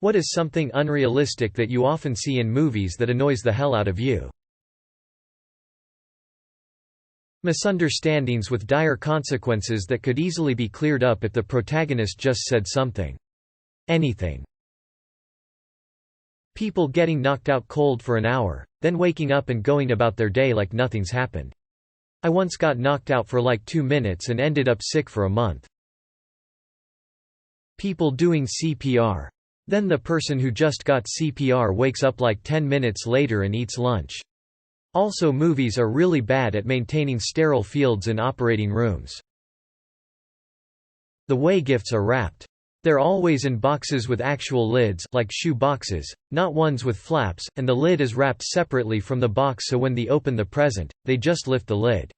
What is something unrealistic that you often see in movies that annoys the hell out of you? Misunderstandings with dire consequences that could easily be cleared up if the protagonist just said something. Anything. People getting knocked out cold for an hour, then waking up and going about their day like nothing's happened. I once got knocked out for like 2 minutes and ended up sick for a month. People doing CPR. Then the person who just got CPR wakes up like 10 minutes later and eats lunch. Also, movies are really bad at maintaining sterile fields in operating rooms. The way gifts are wrapped. They're always in boxes with actual lids, like shoe boxes, not ones with flaps, and the lid is wrapped separately from the box so when they open the present, they just lift the lid.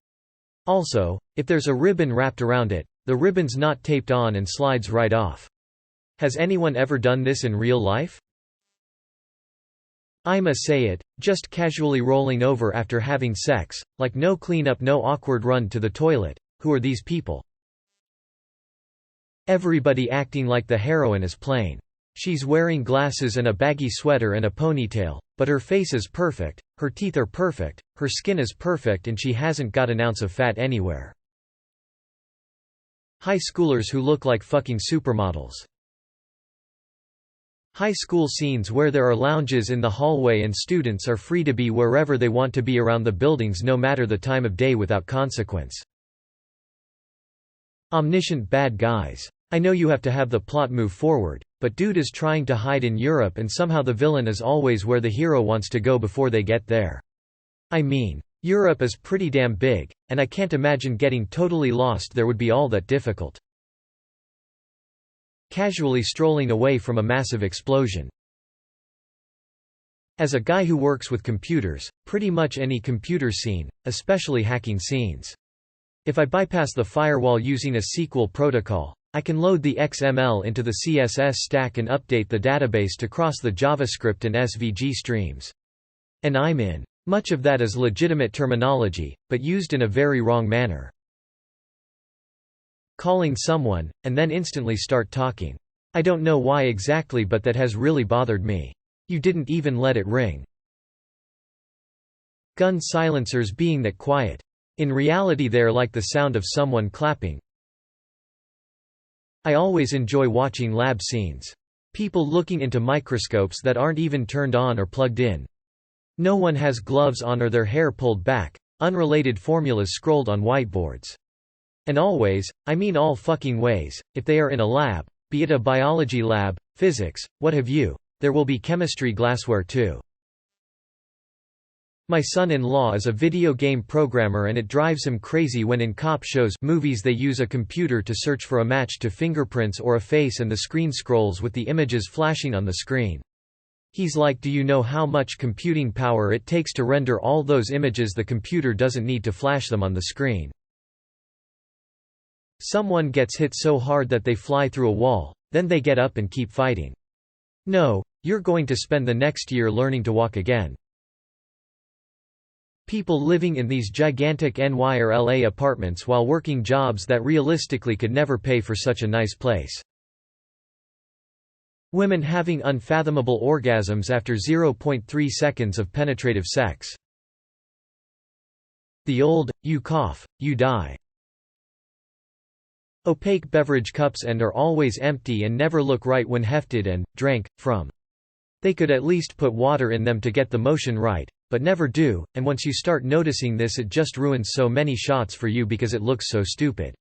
Also, if there's a ribbon wrapped around it, the ribbon's not taped on and slides right off. Has anyone ever done this in real life? I'ma say it, just casually rolling over after having sex, like no cleanup, no awkward run to the toilet. Who are these people? Everybody acting like the heroine is plain. She's wearing glasses and a baggy sweater and a ponytail, but her face is perfect, her teeth are perfect, her skin is perfect, and she hasn't got an ounce of fat anywhere. High schoolers who look like fucking supermodels. High school scenes where there are lounges in the hallway and students are free to be wherever they want to be around the buildings no matter the time of day without consequence. Omniscient bad guys. I know you have to have the plot move forward, but dude is trying to hide in Europe and somehow the villain is always where the hero wants to go before they get there. I mean, Europe is pretty damn big, and I can't imagine getting totally lost there would be all that difficult. Casually strolling away from a massive explosion. As a guy who works with computers, pretty much any computer scene, especially hacking scenes. If I bypass the firewall using a SQL protocol, I can load the XML into the CSS stack and update the database to cross the JavaScript and SVG streams. And I'm in. Much of that is legitimate terminology, but used in a very wrong manner. Calling someone, and then instantly start talking. I don't know why exactly, but that has really bothered me. You didn't even let it ring. Gun silencers being that quiet. In reality they're like the sound of someone clapping. I always enjoy watching lab scenes. People looking into microscopes that aren't even turned on or plugged in. No one has gloves on or their hair pulled back, unrelated formulas scrolled on whiteboards. And always, I mean all fucking ways, if they are in a lab, be it a biology lab, physics, what have you, there will be chemistry glassware too. My son-in-law is a video game programmer and it drives him crazy when in cop shows movies they use a computer to search for a match to fingerprints or a face and the screen scrolls with the images flashing on the screen. He's like, do you know how much computing power it takes to render all those images? The computer doesn't need to flash them on the screen. Someone gets hit so hard that they fly through a wall, then they get up and keep fighting. No, you're going to spend the next year learning to walk again. People living in these gigantic NY or LA apartments while working jobs that realistically could never pay for such a nice place. Women having unfathomable orgasms after 0.3 seconds of penetrative sex. The old, you cough, you die. Opaque beverage cups and are always empty and never look right when hefted and drank from. They could at least put water in them to get the motion right, but never do, and once you start noticing this it just ruins so many shots for you because it looks so stupid.